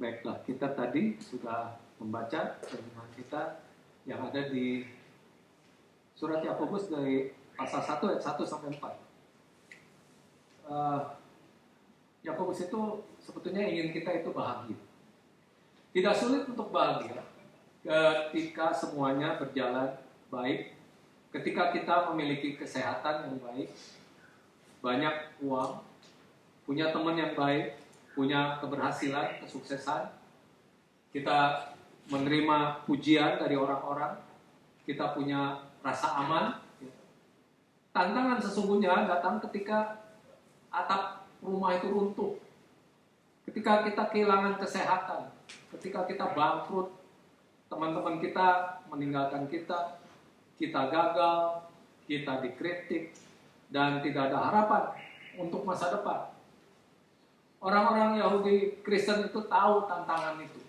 Baiklah, kita tadi sudah membaca firman kita yang ada di surat Yakobus dari pasal 1 ayat 1 sampai 4. Yakobus itu sebetulnya ingin kita itu bahagia. Tidak sulit untuk bahagia ketika semuanya berjalan baik, ketika kita memiliki kesehatan yang baik, banyak uang, punya teman yang baik, punya keberhasilan, kesuksesan, kita menerima pujian dari orang-orang, kita punya rasa aman. Tantangan sesungguhnya datang ketika atap rumah itu runtuh, ketika kita kehilangan kesehatan, ketika kita bangkrut, teman-teman kita meninggalkan kita, kita gagal, kita dikritik, dan tidak ada harapan untuk masa depan. Orang-orang Yahudi Kristen itu tahu tantangan itu.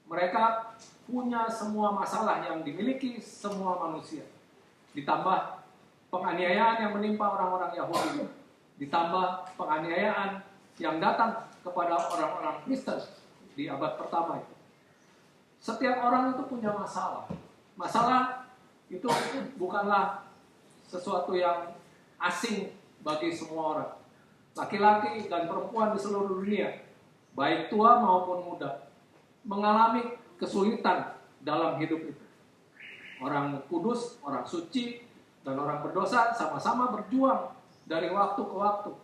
Mereka punya semua masalah yang dimiliki semua manusia. Ditambah penganiayaan yang menimpa orang-orang Yahudi. Ditambah penganiayaan yang datang kepada orang-orang Kristen di abad pertama itu. Setiap orang itu punya masalah. Masalah itu bukanlah sesuatu yang asing bagi semua orang. Laki-laki dan perempuan di seluruh dunia, baik tua maupun muda, mengalami kesulitan dalam hidup itu. Orang kudus, orang suci, dan orang berdosa sama-sama berjuang dari waktu ke waktu.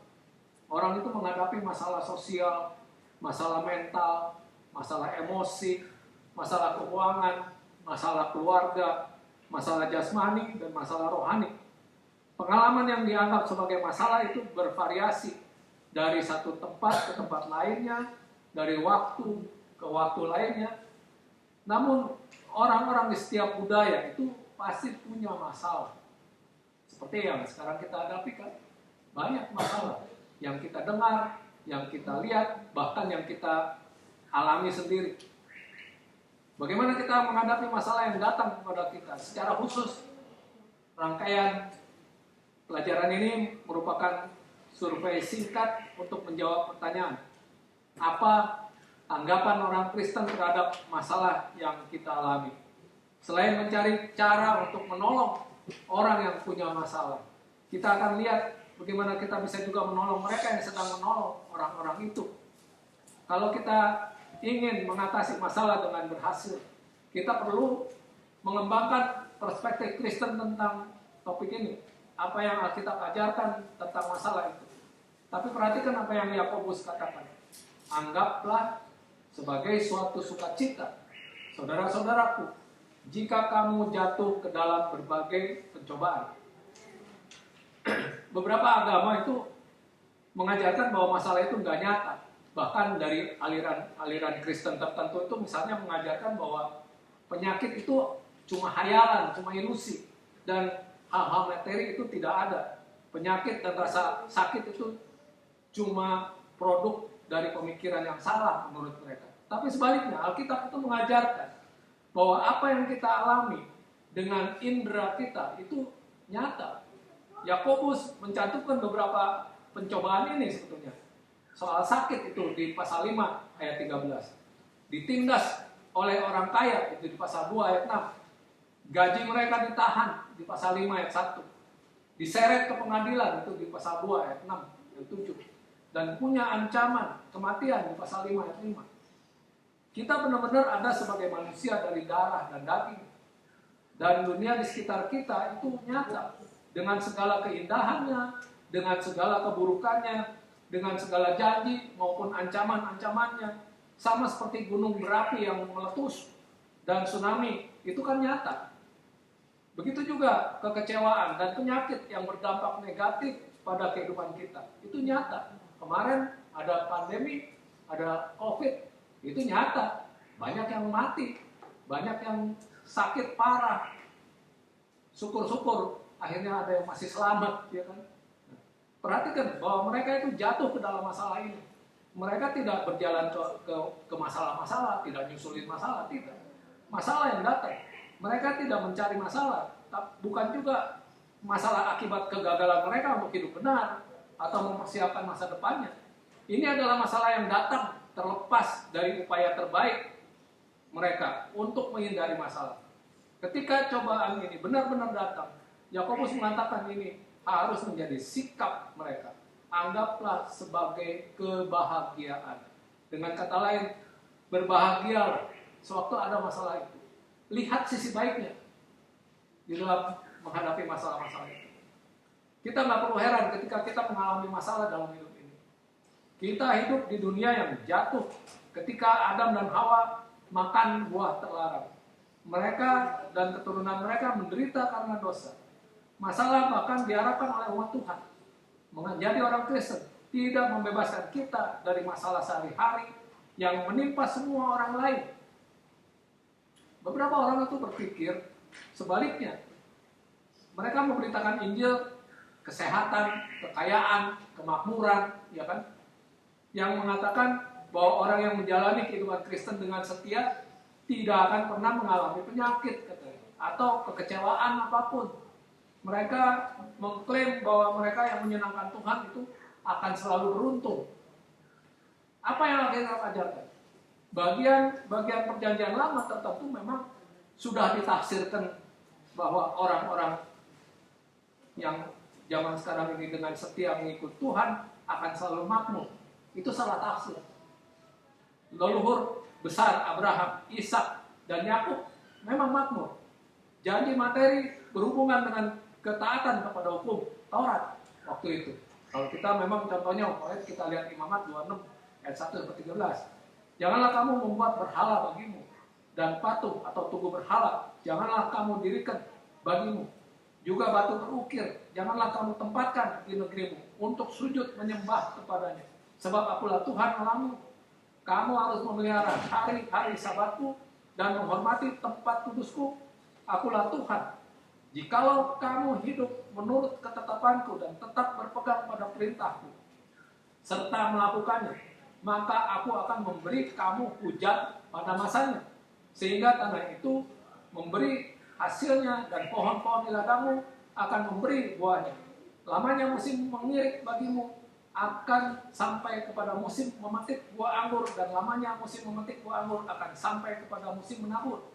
Orang itu menghadapi masalah sosial, masalah mental, masalah emosi, masalah keuangan, masalah keluarga, masalah jasmani, dan masalah rohani. Pengalaman yang dianggap sebagai masalah itu bervariasi dari satu tempat ke tempat lainnya, dari waktu ke waktu lainnya. Namun orang-orang di setiap budaya itu pasti punya masalah. Seperti yang sekarang kita hadapi kan, banyak masalah yang kita dengar, yang kita lihat, bahkan yang kita alami sendiri. Bagaimana kita menghadapi masalah yang datang kepada kita? Secara khusus, rangkaian pelajaran ini merupakan survei singkat untuk menjawab pertanyaan, apa tanggapan orang Kristen terhadap masalah yang kita alami? Selain mencari cara untuk menolong orang yang punya masalah, kita akan lihat bagaimana kita bisa juga menolong mereka yang sedang menolong orang-orang itu. Kalau kita ingin mengatasi masalah dengan berhasil, kita perlu mengembangkan perspektif Kristen tentang topik ini. Apa yang Alkitab ajarkan tentang masalah itu. Tapi perhatikan apa yang Yakobus katakan. Anggaplah sebagai suatu sukacita, saudara-saudaraku, jika kamu jatuh ke dalam berbagai pencobaan. Beberapa agama itu mengajarkan bahwa masalah itu nggak nyata. Bahkan dari aliran Kristen tertentu itu misalnya mengajarkan bahwa penyakit itu cuma hayalan, cuma ilusi, dan hal-hal materi itu tidak ada. Penyakit dan rasa sakit itu cuma produk dari pemikiran yang salah menurut mereka. Tapi sebaliknya, Alkitab itu mengajarkan bahwa apa yang kita alami dengan indera kita itu nyata. Yakobus mencantumkan beberapa pencobaan ini sebetulnya. Soal sakit itu di pasal 5 ayat 13. Ditindas oleh orang kaya itu di pasal 2 ayat 6. Gaji mereka ditahan di pasal 5 ayat 1. Diseret ke pengadilan itu di pasal 2 ayat 6 dan 7. Dan punya ancaman kematian di pasal 5 ayat 5. Kita benar-benar ada sebagai manusia dari darah dan daging. Dan dunia di sekitar kita itu nyata. Dengan segala keindahannya, dengan segala keburukannya, dengan segala janji maupun ancaman-ancamannya. Sama seperti gunung berapi yang meletus dan tsunami, itu kan nyata. Begitu juga kekecewaan dan penyakit yang berdampak negatif pada kehidupan kita. Itu nyata. Kemarin ada pandemi, ada COVID, itu nyata. Banyak yang mati, banyak yang sakit parah. Syukur-syukur akhirnya ada yang masih selamat, ya kan? Perhatikan bahwa mereka itu jatuh ke dalam masalah ini. Mereka tidak berjalan ke masalah-masalah, tidak nyusulin masalah, tidak. Masalah yang datang. Mereka tidak mencari masalah, bukan juga masalah akibat kegagalan mereka untuk hidup benar atau mempersiapkan masa depannya. Ini adalah masalah yang datang terlepas dari upaya terbaik mereka untuk menghindari masalah. Ketika cobaan ini benar-benar datang, Yakobus mengatakan ini harus menjadi sikap mereka. Anggaplah sebagai kebahagiaan. Dengan kata lain, berbahagialah sewaktu ada masalah itu. Lihat sisi baiknya di dalam menghadapi masalah-masalah itu. Kita nggak perlu heran ketika kita mengalami masalah dalam hidup ini. Kita hidup di dunia yang jatuh ketika Adam dan Hawa makan buah terlarang. Mereka dan keturunan mereka menderita karena dosa. Masalah bahkan diharapkan oleh umat Tuhan. Menjadi orang Kristen tidak membebaskan kita dari masalah sehari-hari yang menimpa semua orang lain. Beberapa orang itu berpikir sebaliknya. Mereka memberitakan Injil, kesehatan, kekayaan, kemakmuran, ya kan? Yang mengatakan bahwa orang yang menjalani kehidupan Kristen dengan setia tidak akan pernah mengalami penyakit, katanya, atau kekecewaan apapun. Mereka mengklaim bahwa mereka yang menyenangkan Tuhan itu akan selalu beruntung. Apa yang kita ajarkan? Bagian perjanjian lama tertentu memang sudah ditafsirkan bahwa orang-orang yang zaman sekarang ini dengan setia mengikut Tuhan akan selalu makmur. Itu salah tafsir. Leluhur besar Abraham, Ishak, dan Yakub memang makmur. Janji materi berhubungan dengan ketaatan kepada hukum Taurat waktu itu. Kalau kita memang contohnya, kita lihat Imamat 26 ayat 1-13. Janganlah kamu membuat berhala bagimu dan patung atau tugu berhala. Janganlah kamu dirikan bagimu. Juga batu berukir. Janganlah kamu tempatkan di negerimu untuk sujud menyembah kepadanya. Sebab akulah Tuhan Allahmu. Kamu harus memelihara hari-hari Sabatku dan menghormati tempat kudusku. Akulah Tuhan. Jikalau kamu hidup menurut ketetapanku dan tetap berpegang pada perintahku, serta melakukannya, maka aku akan memberi kamu hujan pada masanya, sehingga tanah itu memberi hasilnya dan pohon-pohon di ladangmu akan memberi buahnya. Lamanya musim mengirik bagimu akan sampai kepada musim memetik buah anggur, dan lamanya musim memetik buah anggur akan sampai kepada musim menabur.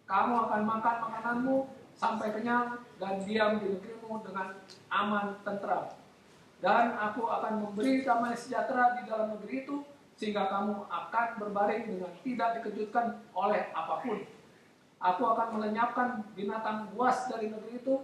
Kamu akan makan makananmu sampai kenyang dan diam di negerimu dengan aman tentram. Dan aku akan memberi damai sejahtera di dalam negeri itu, sehingga kamu akan berbaring dengan tidak dikejutkan oleh apapun. Aku akan melenyapkan binatang buas dari negeri itu,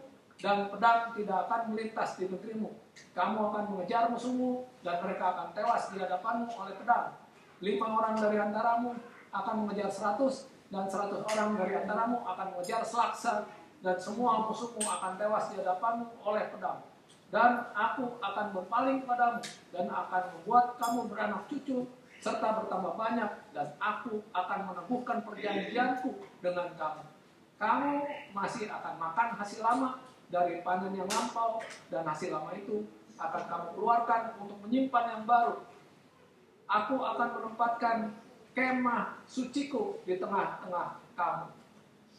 dan pedang tidak akan melintas di negerimu. Kamu akan mengejar musuhmu, dan mereka akan tewas di hadapanmu oleh pedang. 5 orang dari antaramu akan mengejar 100, dan 100 orang dari antaramu akan mengejar selaksa, dan semua musuhmu akan tewas di hadapanmu oleh pedang. Dan aku akan berpaling kepadamu, dan akan membuat kamu beranak cucu, serta bertambah banyak, dan aku akan meneguhkan perjanjianku dengan kamu. Kamu masih akan makan hasil lama dari panen yang lampau, dan hasil lama itu akan kamu keluarkan untuk menyimpan yang baru. Aku akan menempatkan kemah suciku di tengah-tengah kamu,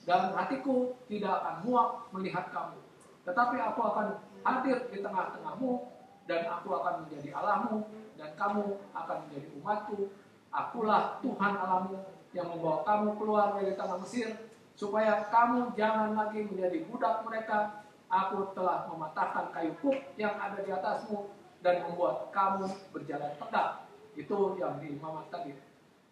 dan hatiku tidak akan muak melihat kamu. Tetapi aku akan hadir di tengah-tengahmu, dan aku akan menjadi Allahmu, dan kamu akan menjadi umatku. Akulah Tuhan Allahmu yang membawa kamu keluar dari tanah Mesir, supaya kamu jangan lagi menjadi budak mereka. Aku telah mematahkan kayu kuk yang ada di atasmu dan membuat kamu berjalan tegak. Itu yang di Imamat tadi.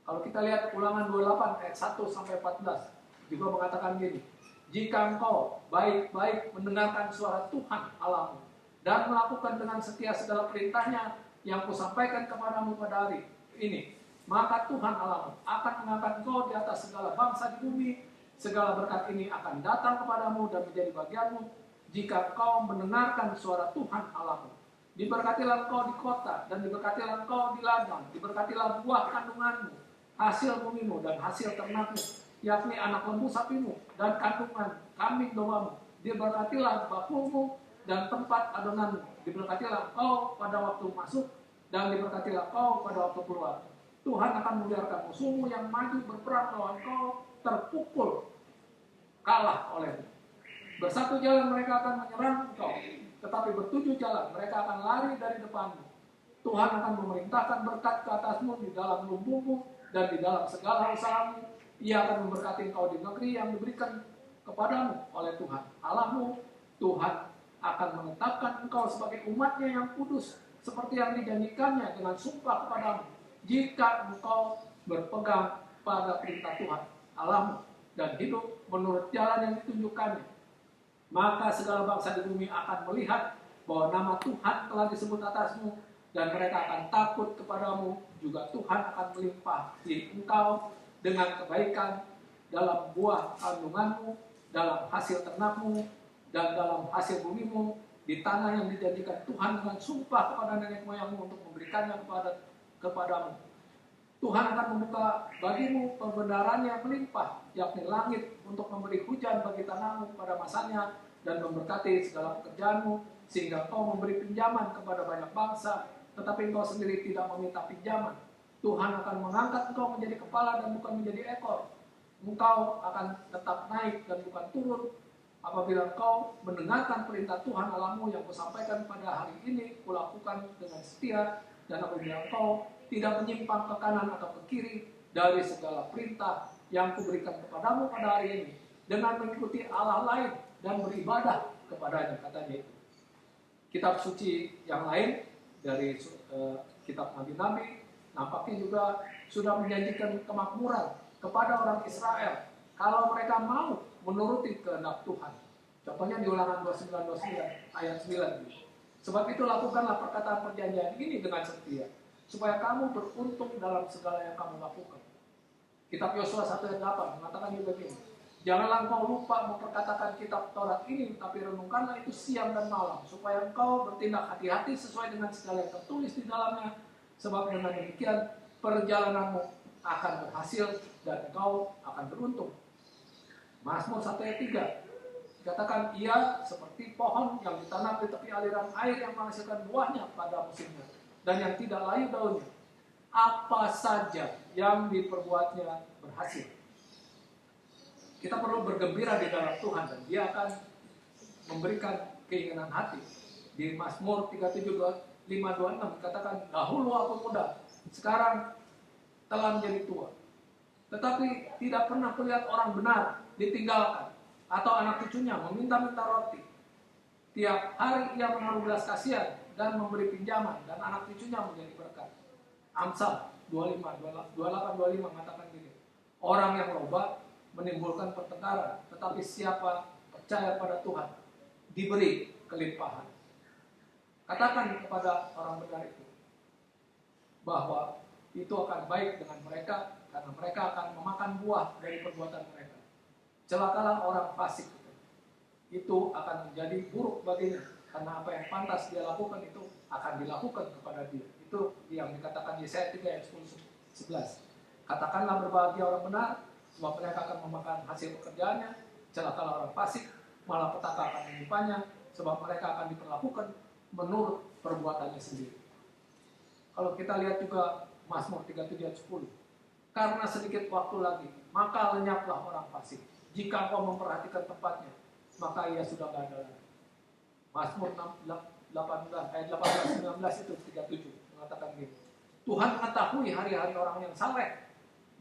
Kalau kita lihat Ulangan 28 ayat 1-14 juga mengatakan gini. Jika engkau baik-baik mendengarkan suara Tuhan Allahmu dan melakukan dengan setia segala perintahnya yang kusampaikan kepadamu pada hari ini, maka Tuhan Allahmu akan mengangkat engkau di atas segala bangsa di bumi. Segala berkat ini akan datang kepadamu dan menjadi bagianmu jika kau mendengarkan suara Tuhan Allahmu. Diberkatilah engkau di kota, dan diberkatilah engkau di ladang. Diberkatilah buah kandunganmu, hasil bumimu, dan hasil ternakmu, yakni anak lembu sapimu, dan kandungan kambing dombamu. Diberkatilah bakulmu dan tempat adonanmu. Diberkatilah engkau pada waktu masuk, dan diberkatilah engkau pada waktu keluar. Tuhan akan membiarkan musuhmu yang maju berperang melawan engkau terpukul kalah olehmu. Bersatu jalan mereka akan menyerang engkau, tetapi bertujuh jalan mereka akan lari dari depanmu. Tuhan akan memerintahkan berkat ke atasmu di dalam lumbungmu dan di dalam segala usahamu. Ia akan memberkati engkau di negeri yang diberikan kepadamu oleh Tuhan Allahmu. Tuhan akan menetapkan engkau sebagai umatnya yang kudus, seperti yang dijanjikannya dengan sumpah kepadamu, jika engkau berpegang pada perintah Tuhan Allahmu dan hidup menurut jalan yang ditunjukkannya. Maka segala bangsa di bumi akan melihat bahwa nama Tuhan telah disebut atasmu, dan mereka akan takut kepadamu. Juga Tuhan akan melimpahi engkau dengan kebaikan dalam buah kandunganmu, dalam hasil ternakmu, dan dalam hasil bumimu, di tanah yang dijanjikan Tuhan dengan sumpah kepada nenek moyangmu untuk memberikannya kepadamu. Tuhan akan membuka bagimu pembenaran yang melimpah, yakni langit, untuk memberi hujan bagi tanahmu pada masanya, dan memberkati segala pekerjaanmu, sehingga kau memberi pinjaman kepada banyak bangsa, tetapi engkau sendiri tidak meminta pinjaman. Tuhan akan mengangkat engkau menjadi kepala dan bukan menjadi ekor. Engkau akan tetap naik dan bukan turun, apabila engkau mendengarkan perintah Tuhan Allahmu yang kusampaikan pada hari ini, kulakukan dengan setia, dan apabila engkau tidak menyimpang ke kanan atau ke kiri dari segala perintah yang kuberikan kepadamu pada hari ini, dengan mengikuti Allah lain dan beribadah kepadanya, katanya itu. Kitab suci yang lain dari kitab Nabi-Nabi nampaknya juga sudah menjanjikan kemakmuran kepada orang Israel kalau mereka mau menuruti kehendak Tuhan. Contohnya di Ulangan 29 ayat 9. Sebab itu lakukanlah perkataan perjanjian ini dengan setia, supaya kamu beruntung dalam segala yang kamu lakukan. Kitab Yosua 1 ayat 8 mengatakan juga begini, janganlah engkau lupa memperkatakan kitab Taurat ini, tapi renungkanlah itu siang dan malam, supaya engkau bertindak hati-hati sesuai dengan segala yang tertulis di dalamnya. Sebab dengan demikian perjalananmu akan berhasil dan engkau akan beruntung. Mazmur 1 ayat 3 dikatakan, ia seperti pohon yang ditanam di tepi aliran air yang menghasilkan buahnya pada musimnya, dan yang tidak layu daunnya. Apa saja yang diperbuatnya berhasil. Kita perlu bergembira di dalam Tuhan, dan Dia akan memberikan keinginan hati. Di Mazmur 37:5-26 dikatakan, dahulu aku muda, sekarang telah menjadi tua, tetapi tidak pernah kulihat orang benar ditinggalkan, atau anak cucunya meminta-minta roti. Tiap hari ia menaruh belas kasihan dan memberi pinjaman, dan anak cucunya menjadi berkat. Amsal 28-25 mengatakan gini, orang yang loba menimbulkan pertengkaran, tetapi siapa percaya pada Tuhan diberi kelimpahan. Katakan kepada orang benar itu bahwa itu akan baik dengan mereka, karena mereka akan memakan buah dari perbuatan mereka. Celakalah orang fasik, itu akan menjadi buruk baginya, karena apa yang pantas dia lakukan itu akan dilakukan kepada dia. Itu yang dikatakan Yesaya 3 ayat 10-11. Katakanlah berbahagia orang benar, sebab mereka akan memakan hasil pekerjaannya. Celakalah orang fasik, malah petaka akan menimpanya, sebab mereka akan diperlakukan menurut perbuatannya sendiri. Kalau kita lihat juga Mazmur 37 ayat 10, karena sedikit waktu lagi, maka lenyaplah orang fasik. Jika kau memperhatikan tempatnya, maka ia sudah tidak ada lagi. Mazmur 18 ayat 18-19 itu 37 mengatakan gini, Tuhan mengetahui hari-hari orang yang saleh,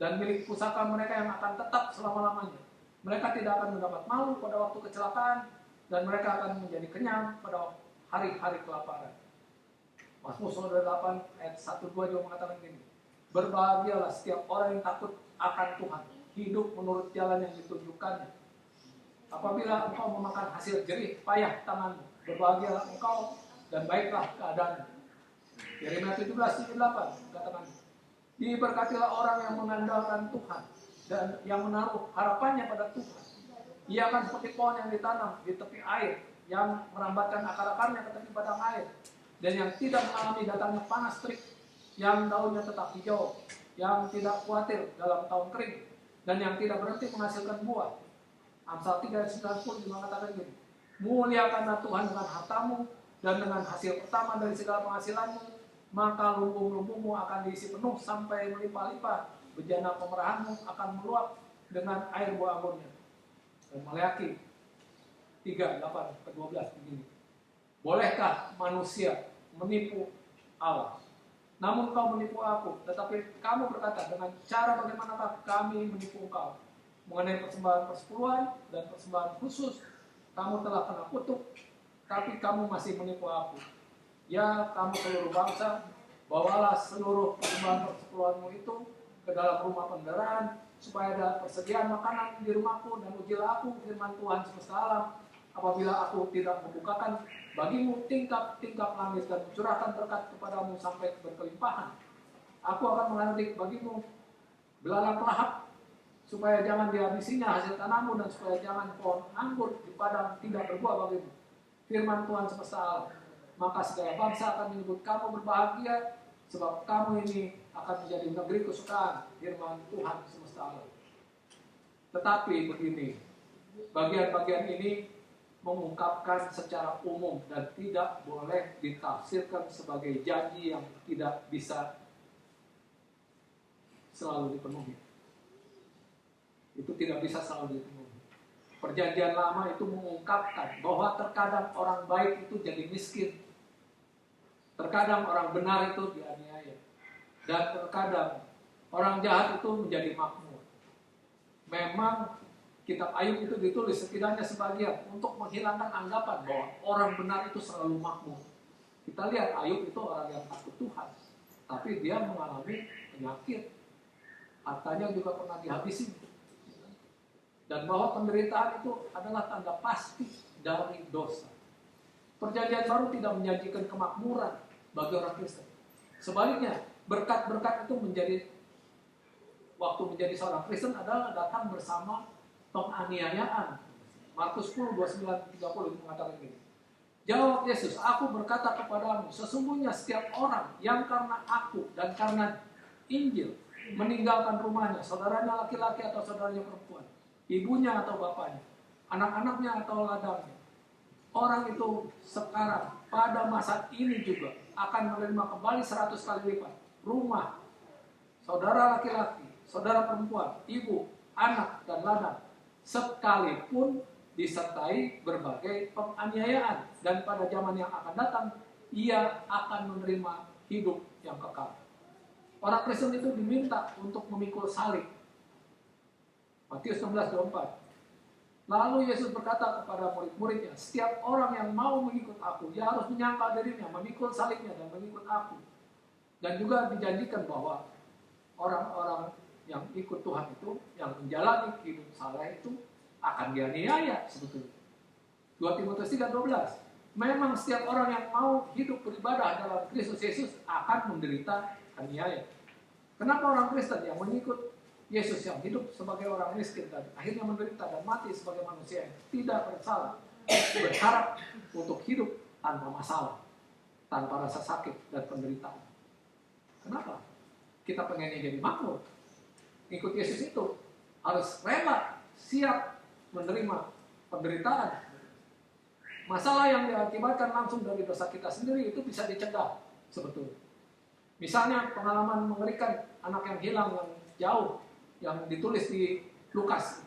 dan milik pusaka mereka yang akan tetap selama-lamanya. Mereka tidak akan mendapat malu pada waktu kecelakaan, dan mereka akan menjadi kenyang pada hari-hari kelaparan. Mazmur 8 ayat 1-2 juga mengatakan gini, berbahagialah setiap orang yang takut akan Tuhan, hidup menurut jalan yang ditunjukkannya. Apabila engkau memakan hasil jerih payah tanganmu, berbahagialah engkau dan baiklah keadaanmu. Yeremia 17:8 katakan, diberkatilah orang yang mengandalkan Tuhan dan yang menaruh harapannya pada Tuhan. Ia akan seperti pohon yang ditanam di tepi air, yang merambatkan akar-akarnya ke tepi padang air, dan yang tidak mengalami datangnya panas terik, yang daunnya tetap hijau, yang tidak khawatir dalam tahun kering, dan yang tidak berhenti menghasilkan buah. Amsal 3 ayat 90 mengatakan gini, muliakanlah Tuhan dengan hartamu dan dengan hasil pertama dari segala penghasilanmu, maka lumbung-lumbungmu akan diisi penuh sampai melimpah-limpah, bejana pemerahanmu akan meluap dengan air buah angurnya. Dan Maleakhi 3:8-12 begini, bolehkah manusia menipu Allah? namun kau menipu aku. Tetapi kamu berkata, dengan cara bagaimanakah kami menipu engkau? Mengenai persembahan persepuluhan dan persembahan khusus, kamu telah kena kutuk, tapi kamu masih menipu aku. Ya, kamu seluruh bangsa, bawalah seluruh persembahan persepuluhanmu itu ke dalam rumah penderaan, supaya ada persediaan makanan di rumahku, dan ujilah aku firman Tuhan semesta alam. Apabila aku tidak membukakan bagimu tingkap-tingkap langit dan mencurahkan berkat kepadamu sampai berkelimpahan, aku akan mengadik bagimu belalang lahap, supaya jangan dihabisinya hasil tanammu, dan supaya jangan pohon anggur di padang tidak berbuah bagimu. Firman Tuhan semesta alam. Maka segala bangsa akan menyebut kamu berbahagia, sebab kamu ini akan menjadi negeri kesukaan. Firman Tuhan semesta alam. Tetapi begini, bagian-bagian ini mengungkapkan secara umum dan tidak boleh ditafsirkan sebagai janji yang tidak bisa selalu dipenuhi. Itu tidak bisa selalu dipenuhi. Perjanjian lama itu mengungkapkan bahwa terkadang orang baik itu jadi miskin, terkadang orang benar itu dianiaya, dan terkadang orang jahat itu menjadi makmur. Memang kitab Ayub itu ditulis setidaknya sebagian untuk menghilangkan anggapan bahwa orang benar itu selalu makmur. Kita lihat Ayub itu orang yang takut Tuhan, tapi dia mengalami penyakit, hartanya juga pernah dihabisi, dan bahwa penderitaan itu adalah tanda pasti dari dosa. Perjanjian baru tidak menjanjikan kemakmuran bagi orang Kristen. Sebaliknya, berkat-berkat itu waktu menjadi seorang Kristen adalah datang bersama penganiayaan. Markus 10, 29, 30 itu mengatakan begini. Jawab Yesus, aku berkata kepadamu, sesungguhnya setiap orang yang karena aku dan karena Injil meninggalkan rumahnya, saudaranya laki-laki atau saudaranya perempuan, ibunya atau bapaknya, anak-anaknya atau ladangnya, orang itu sekarang pada masa ini juga akan menerima kembali 100 kali lipat rumah, saudara laki-laki, saudara perempuan, ibu, anak, dan ladang, sekalipun disertai berbagai penganiayaan, dan pada zaman yang akan datang ia akan menerima hidup yang kekal. Orang Kristen itu diminta untuk memikul salib. Matius 16:24. Lalu Yesus berkata kepada murid-muridnya, setiap orang yang mau mengikut aku, ia harus menyangkal dirinya, memikul salibnya dan mengikut aku. Dan juga dijanjikan bahwa orang-orang yang ikut Tuhan itu, yang menjalani hidup saleh itu akan dianiaya sebetulnya. 2 Timotius 3:12. Memang setiap orang yang mau hidup beribadah dalam Kristus Yesus akan menderita aniaya. Kenapa orang Kristen yang mengikut Yesus yang hidup sebagai orang miskin dan akhirnya menderita dan mati sebagai manusia yang tidak bersalah, berharap untuk hidup tanpa masalah, tanpa rasa sakit dan penderitaan? Kenapa? Kita pengennya jadi makmur. Ikut Yesus itu harus rela, siap menerima penderitaan. Masalah yang diakibatkan langsung dari dosa kita sendiri itu bisa dicegah sebetulnya. Misalnya pengalaman mengerikan anak yang hilang yang jauh yang ditulis di Lukas.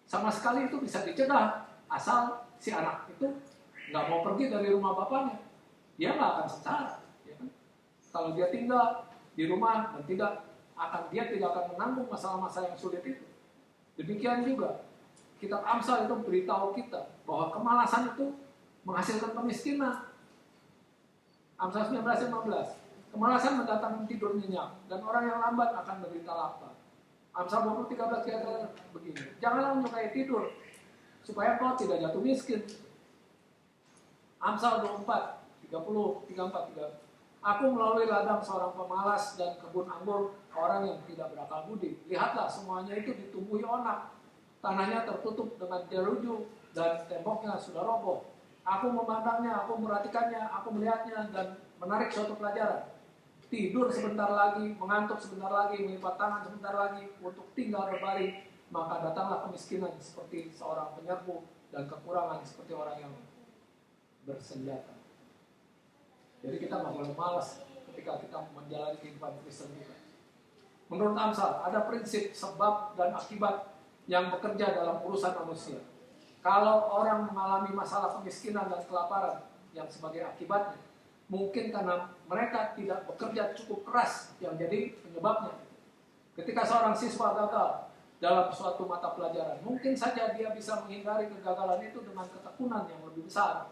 Sama sekali itu bisa dicegah asal si anak itu nggak mau pergi dari rumah bapaknya. Dia nggak akan sengsara. Ya kan? Kalau dia tinggal di rumah dan dia tidak akan menanggung masalah-masalah yang sulit itu. Demikian juga kitab Amsal itu beritahu kita bahwa kemalasan itu menghasilkan kemiskinan. Amsal 19:15. Kemalasan mendatangkan tidur nyenyak, dan orang yang lambat akan menderita lapar. Amsal 20:13 kata begini, janganlah menyukai tidur, supaya kau tidak jatuh miskin. Amsal 24:30, aku melalui ladang seorang pemalas dan kebun anggur orang yang tidak berakal budi. Lihatlah, semuanya itu ditumbuhi onak. Tanahnya tertutup dengan jeruju dan temboknya sudah roboh. Aku memandangnya, aku merhatikannya, aku melihatnya dan menarik suatu pelajaran. Tidur sebentar lagi, mengantuk sebentar lagi, melipat tangan sebentar lagi untuk tinggal berbaring, maka datanglah kemiskinan seperti seorang penyerbu dan kekurangan seperti orang yang bersenjata. Jadi kita nggak boleh malas ketika kita menjalani kehidupan Kristen kita. Menurut Amsal, ada prinsip sebab dan akibat yang bekerja dalam urusan manusia. Kalau orang mengalami masalah kemiskinan dan kelaparan yang sebagai akibatnya, Mungkin karena mereka tidak bekerja cukup keras yang jadi penyebabnya. Ketika seorang siswa gagal dalam suatu mata pelajaran, mungkin saja dia bisa menghindari kegagalan itu dengan ketekunan yang lebih besar.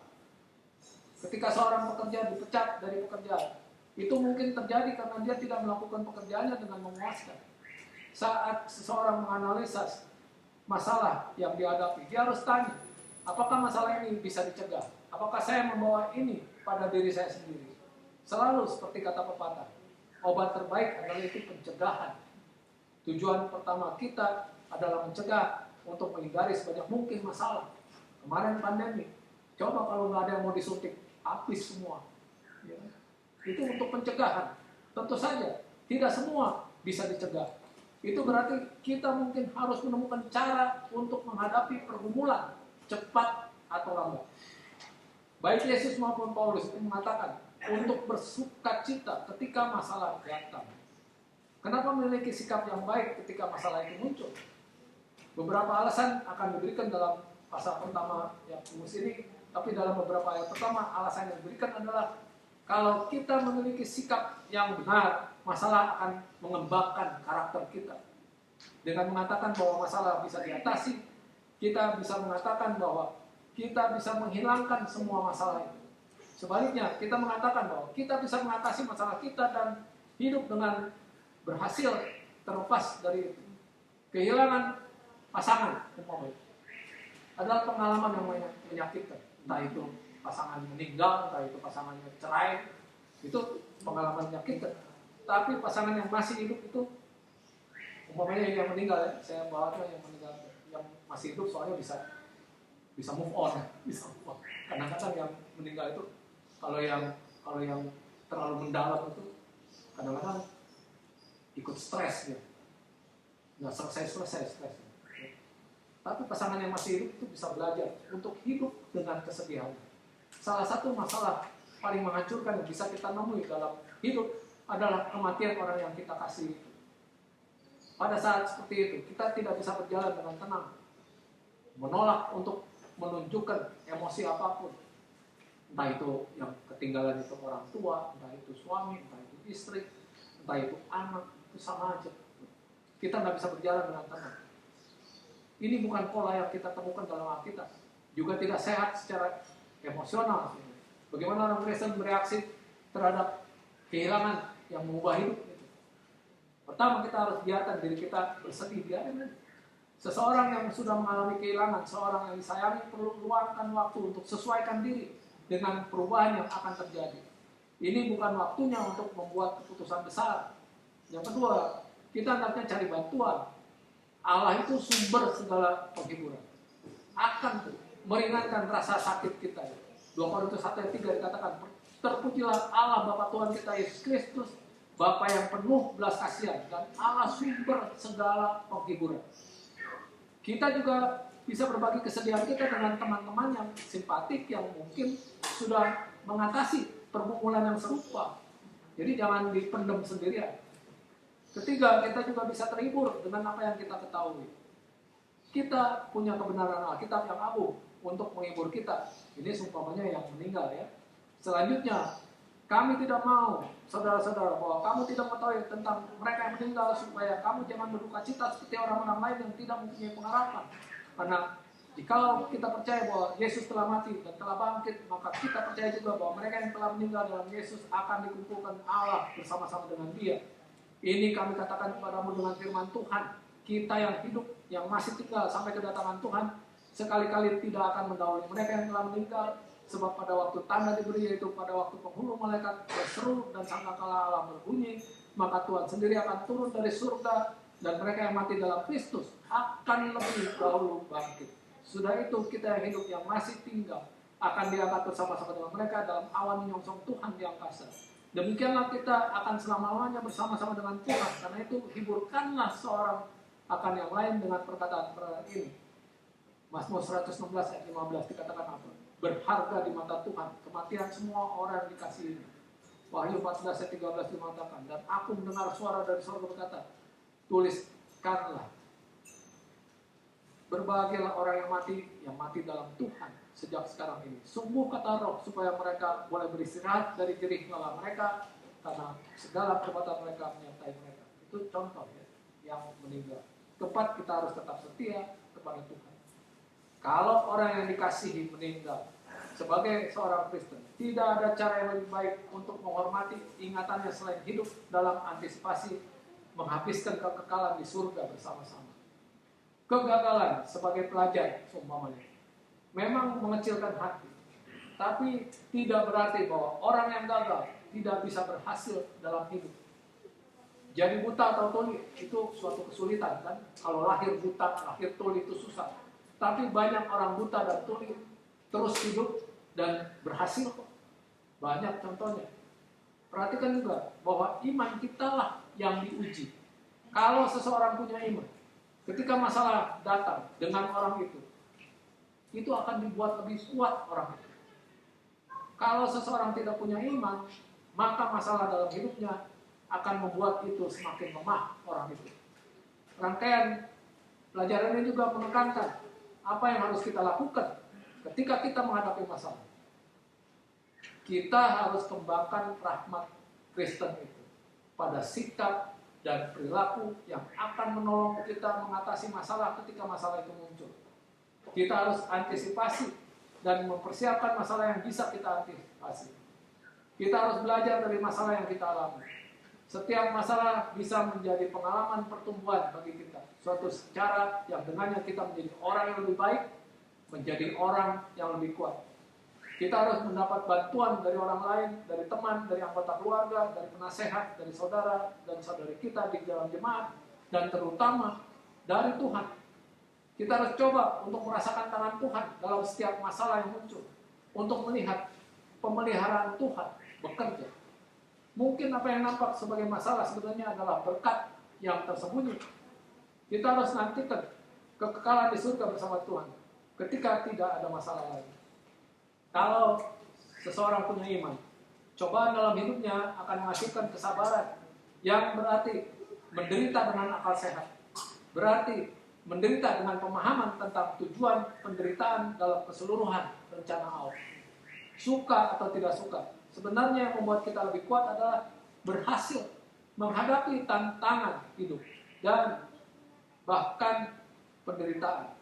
Ketika seorang pekerja dipecat dari pekerjaan, itu mungkin terjadi karena dia tidak melakukan pekerjaannya dengan memuaskan. Saat seseorang menganalisa masalah yang dihadapi, dia harus tanya, apakah masalah ini bisa dicegah? Apakah saya membawa ini pada diri saya sendiri? Selalu seperti kata pepatah, obat terbaik adalah itu pencegahan. Tujuan pertama kita adalah mencegah untuk menghindari sebanyak mungkin masalah. Kemarin pandemi, coba kalau nggak ada yang mau disuntik, habis semua. Ya. Itu untuk pencegahan. Tentu saja, tidak semua bisa dicegah. Itu berarti kita mungkin harus menemukan cara untuk menghadapi pergumulan cepat atau lambat. Baik Yesus maupun Paulus itu mengatakan untuk bersukacita ketika masalah datang. Kenapa memiliki sikap yang baik ketika masalah itu muncul? Beberapa alasan akan diberikan dalam pasal pertama yang rumus ini, tapi dalam beberapa ayat pertama alasan yang diberikan adalah kalau kita memiliki sikap yang benar, masalah akan mengembangkan karakter kita. Dengan mengatakan bahwa masalah bisa diatasi, kita bisa mengatakan bahwa kita bisa menghilangkan semua masalah itu. Sebaliknya, kita mengatakan bahwa kita bisa mengatasi masalah kita dan hidup dengan berhasil terlepas dari itu. Kehilangan pasangan umpamanya adalah pengalaman yang menyakitkan. Entah itu pasangan meninggal, entah itu pasangannya cerai, itu pengalaman menyakitkan. Tapi pasangan yang masih hidup itu, umpamanya yang meninggal ya, saya bawakan yang meninggal, yang masih hidup soalnya bisa move on, bisa move on. Kadang-kadang yang meninggal itu kalau yang terlalu mendalam itu kadang-kadang ikut stres ya, nggak selesai stres. Tapi pasangan yang masih hidup itu bisa belajar untuk hidup dengan kesedihan. Salah satu masalah paling menghancurkan yang bisa kita nemui dalam hidup adalah kematian orang yang kita kasih. Pada saat seperti itu kita tidak bisa berjalan dengan tenang, menolak untuk menunjukkan emosi apapun. Entah itu yang ketinggalan itu orang tua, entah itu suami, entah itu istri, entah itu anak, itu sama aja. Kita nggak bisa berjalan dengan tenang. Ini bukan pola yang kita temukan dalam Alkitab. Juga tidak sehat secara emosional. Bagaimana orang Kristen bereaksi terhadap kehilangan yang mengubah hidup. Pertama kita harus biarkan diri kita bersedih. Biarkan. Seseorang yang sudah mengalami kehilangan, seorang yang disayangi perlu luangkan waktu untuk sesuaikan diri dengan perubahan yang akan terjadi. Ini bukan waktunya untuk membuat keputusan besar. Yang kedua, kita hendaknya cari bantuan. Allah itu sumber segala penghiburan. Akan meringankan rasa sakit kita. 2 Korintus 1 ayat 3 dikatakan, terpujilah Allah Bapa Tuhan kita Yesus Kristus, Bapa yang penuh belas kasihan dan Allah sumber segala penghiburan. Kita juga bisa berbagi kesedihan kita dengan teman-teman yang simpatik, yang mungkin sudah mengatasi pergumulan yang serupa. Jadi jangan dipendam sendirian. Ketiga, kita juga bisa terhibur dengan apa yang kita ketahui. Kita punya kebenaran Alkitab yang agung untuk menghibur kita. Ini seumpamanya yang meninggal ya. Selanjutnya, kami tidak mau, saudara-saudara, bahwa kamu tidak mengetahui tentang mereka yang meninggal supaya kamu jangan berduka cita seperti orang-orang lain yang tidak mempunyai pengharapan. Karena jikalau kita percaya bahwa Yesus telah mati dan telah bangkit, maka kita percaya juga bahwa mereka yang telah meninggal dalam Yesus akan dikumpulkan Allah bersama-sama dengan Dia. Ini kami katakan kepadamu dengan firman Tuhan. Kita yang hidup, yang masih tinggal sampai kedatangan Tuhan, sekali-kali tidak akan mendahului mereka yang telah meninggal. Sebab pada waktu tanda diberi, yaitu pada waktu penghulu malaikat berseru dan sangkakala Allah berbunyi, maka Tuhan sendiri akan turun dari surga dan mereka yang mati dalam Kristus akan lebih dahulu bangkit. Sudah itu kita yang hidup yang masih tinggal akan diangkat bersama-sama dengan mereka dalam awan menyongsong Tuhan di angkasa. Demikianlah kita akan selama-lamanya bersama-sama dengan Tuhan. Karena itu hiburkanlah seorang akan yang lain dengan perkataan ini. Mazmur 116 ayat 15 dikatakan apa? Berharga di mata Tuhan kematian semua orang dikasihi. Wahyu 14 ayat 13 dimatakan, dan aku mendengar suara dari surga berkata, tuliskanlah, berbahagialah orang yang mati dalam Tuhan, sejak sekarang ini. Sungguh kata Roh, supaya mereka boleh beristirahat dari jerih lelah mereka, karena segala perbuatan mereka menyertai mereka. Itu contoh ya, yang meninggal. Keempat, kita harus tetap setia kepada Tuhan. Kalau orang yang dikasihi meninggal sebagai seorang Kristen, tidak ada cara yang lebih baik untuk menghormati ingatannya selain hidup dalam antisipasi menghabiskan kekekalan di surga bersama-sama. Kegagalan sebagai pelajar, seumpamanya, memang mengecilkan hati, tapi tidak berarti bahwa orang yang gagal tidak bisa berhasil dalam hidup. Jadi buta atau tuli itu suatu kesulitan kan? Kalau lahir buta, lahir tuli itu susah. Tapi banyak orang buta dan tuli terus hidup dan berhasil kok. Banyak contohnya. Perhatikan juga bahwa iman kita lah yang diuji. Kalau seseorang punya iman, ketika masalah datang dengan orang itu akan dibuat lebih kuat orang itu. Kalau seseorang tidak punya iman, maka masalah dalam hidupnya akan membuat itu semakin lemah orang itu. Rangkaian pelajaran ini juga menekankan apa yang harus kita lakukan ketika kita menghadapi masalah. Kita harus kembangkan rahmat Kristen itu pada sikap dan perilaku yang akan menolong kita mengatasi masalah ketika masalah itu muncul. Kita harus antisipasi dan mempersiapkan masalah yang bisa kita antisipasi. Kita harus belajar dari masalah yang kita alami. Setiap masalah bisa menjadi pengalaman pertumbuhan bagi kita. Suatu cara yang dengannya kita menjadi orang yang lebih baik, menjadi orang yang lebih kuat. Kita harus mendapat bantuan dari orang lain, dari teman, dari anggota keluarga, dari penasehat, dari saudara dan saudari kita di dalam jemaat, dan terutama dari Tuhan. Kita harus coba untuk merasakan tangan Tuhan dalam setiap masalah yang muncul, untuk melihat pemeliharaan Tuhan bekerja. Mungkin apa yang nampak sebagai masalah sebenarnya adalah berkat yang tersembunyi. Kita harus nantikan kekekalan di surga bersama Tuhan ketika tidak ada masalah lagi. Kalau seseorang punya iman, cobaan dalam hidupnya akan menghasilkan kesabaran yang berarti menderita dengan akal sehat. Berarti menderita dengan pemahaman tentang tujuan penderitaan dalam keseluruhan rencana Allah. Suka atau tidak suka, sebenarnya yang membuat kita lebih kuat adalah berhasil menghadapi tantangan hidup dan bahkan penderitaan.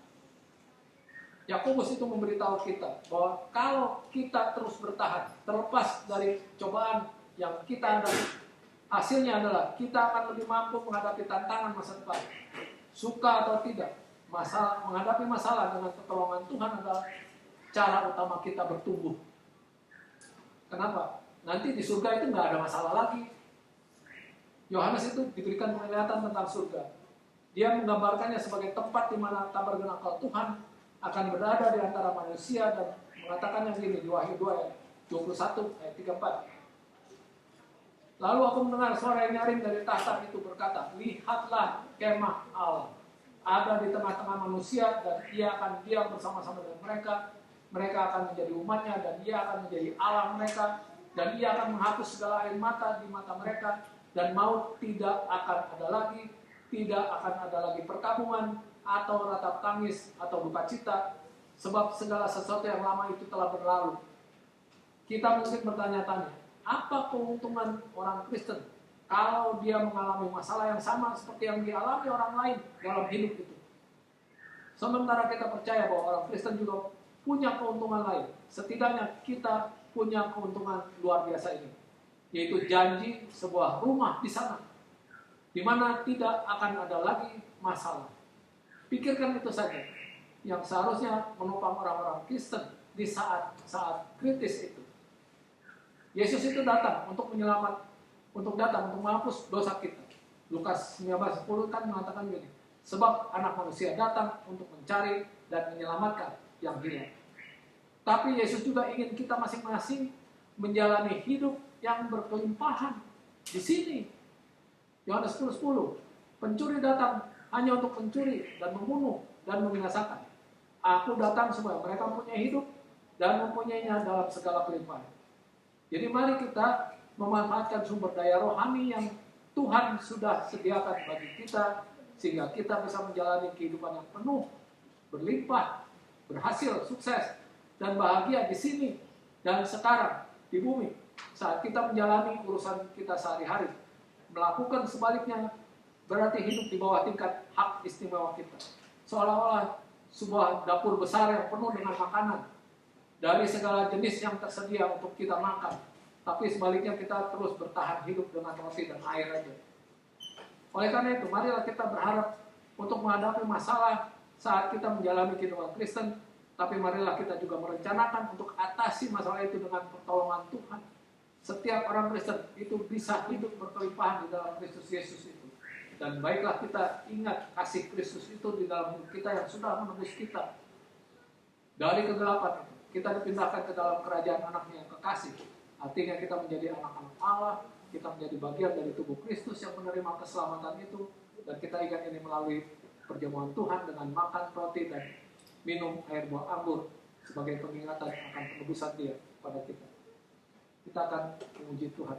Yakobus itu memberitahu kita bahwa kalau kita terus bertahan, terlepas dari cobaan yang kita hadapi, hasilnya adalah kita akan lebih mampu menghadapi tantangan masa depan. Suka atau tidak, menghadapi masalah dengan pertolongan Tuhan adalah cara utama kita bertumbuh. Kenapa? Nanti di surga itu nggak ada masalah lagi. Yohanes itu diberikan penglihatan tentang surga. Dia menggambarkannya sebagai tempat di mana tabernakel Tuhan akan berada di antara manusia dan mengatakan yang gini di Wahyu 2 ayat 21 ayat 34. Lalu aku mendengar suara yang nyaring dari tahta itu berkata, lihatlah kemah Allah ada di tengah-tengah manusia dan ia akan diam bersama-sama dengan mereka. Mereka akan menjadi umatnya dan ia akan menjadi Allah mereka. Dan ia akan menghapus segala air mata di mata mereka. Dan maut tidak akan ada lagi. Tidak akan ada lagi perkabungan atau ratap tangis atau duka cita. Sebab segala sesuatu yang lama itu telah berlalu. Kita mungkin bertanya-tanya, apa keuntungan orang Kristen kalau dia mengalami masalah yang sama seperti yang dialami orang lain dalam hidup itu? Sementara kita percaya bahwa orang Kristen juga punya keuntungan lain. Setidaknya kita punya keuntungan luar biasa ini, yaitu janji sebuah rumah di sana, di mana tidak akan ada lagi masalah. Pikirkan itu saja, yang seharusnya menopang orang-orang Kristen di saat-saat kritis itu. Yesus itu datang untuk untuk menghapus dosa kita. Lukas 19:10 kan mengatakan begini, sebab anak manusia datang untuk mencari dan menyelamatkan yang hilang. Tapi Yesus juga ingin kita masing-masing menjalani hidup yang berkelimpahan di sini. Yohanes 10:10, pencuri datang hanya untuk mencuri dan membunuh dan membinasakan. Aku datang supaya mereka mempunyai hidup dan mempunyainya dalam segala kelimpahan. Jadi mari kita memanfaatkan sumber daya rohani yang Tuhan sudah sediakan bagi kita, sehingga kita bisa menjalani kehidupan yang penuh, berlimpah, berhasil, sukses, dan bahagia di sini dan sekarang di bumi saat kita menjalani urusan kita sehari-hari. Melakukan sebaliknya berarti hidup di bawah tingkat hak istimewa kita. Seolah-olah sebuah dapur besar yang penuh dengan makanan dari segala jenis yang tersedia untuk kita makan. Tapi sebaliknya kita terus bertahan hidup dengan roti dan air aja. Oleh karena itu, marilah kita berharap untuk menghadapi masalah saat kita menjalani kehidupan Kristen. Tapi marilah kita juga merencanakan untuk atasi masalah itu dengan pertolongan Tuhan. Setiap orang Kristen itu bisa hidup berkelimpahan di dalam Kristus Yesus itu. Dan baiklah kita ingat kasih Kristus itu di dalam hidup kita yang sudah menebus kita. Dari kegelapan itu, kita dipindahkan ke dalam kerajaan anaknya yang kekasih. Artinya kita menjadi anak-anak Allah, kita menjadi bagian dari tubuh Kristus yang menerima keselamatan itu. Dan kita ingat ini melalui perjamuan Tuhan dengan makan roti dan minum air buah anggur sebagai pengingatan akan penebusan Dia pada kita. Kita akan memuji Tuhan.